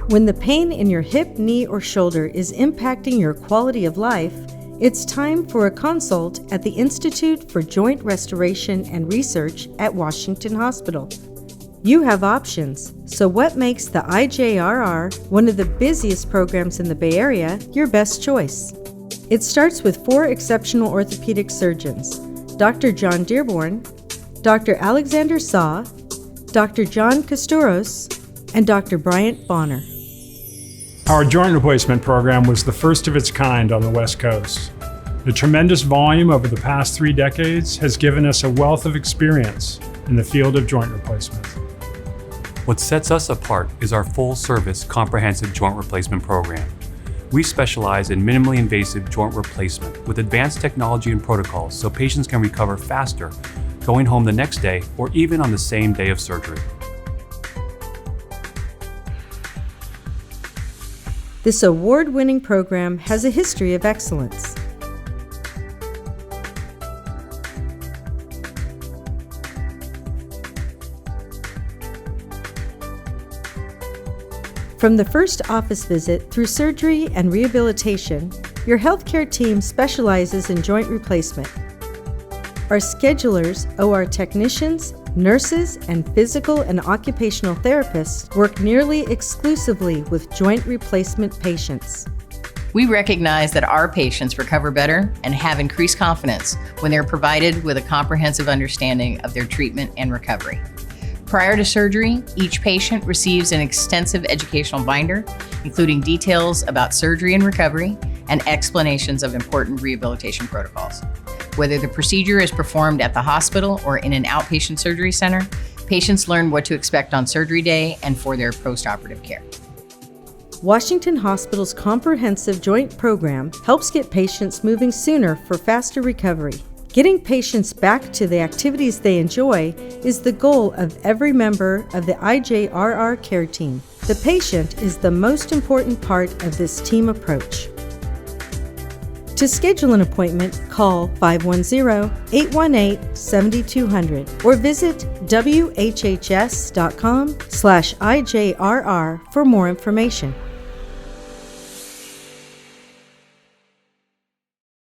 When the pain in your hip, knee, or shoulder is impacting your quality of life, it's time for a consult at the Institute for Joint Restoration and Research at Washington Hospital. You have options, so what makes the IJRR, one of the busiest programs in the Bay Area, your best choice? It starts with 4 exceptional orthopedic surgeons: Dr. John Dearborn, Dr. Alexander Saw, Dr. John Kostouros, and Dr. Bryant Bonner. Our joint replacement program was the first of its kind on the West Coast. The tremendous volume over the past 3 decades has given us a wealth of experience in the field of joint replacement. What sets us apart is our full-service comprehensive joint replacement program. We specialize in minimally invasive joint replacement with advanced technology and protocols so patients can recover faster, going home the next day or even on the same day of surgery. This award-winning program has a history of excellence. From the first office visit through surgery and rehabilitation, your healthcare team specializes in joint replacement. Our schedulers, OR technicians, nurses, and physical and occupational therapists work nearly exclusively with joint replacement patients. We recognize that our patients recover better and have increased confidence when they're provided with a comprehensive understanding of their treatment and recovery. Prior to surgery, each patient receives an extensive educational binder, including details about surgery and recovery and explanations of important rehabilitation protocols. Whether the procedure is performed at the hospital or in an outpatient surgery center, patients learn what to expect on surgery day and for their postoperative care. Washington Hospital's comprehensive joint program helps get patients moving sooner for faster recovery. Getting patients back to the activities they enjoy is the goal of every member of the IJRR care team. The patient is the most important part of this team approach. To schedule an appointment, call 510-818-7200 or visit whhs.com/IJRR for more information.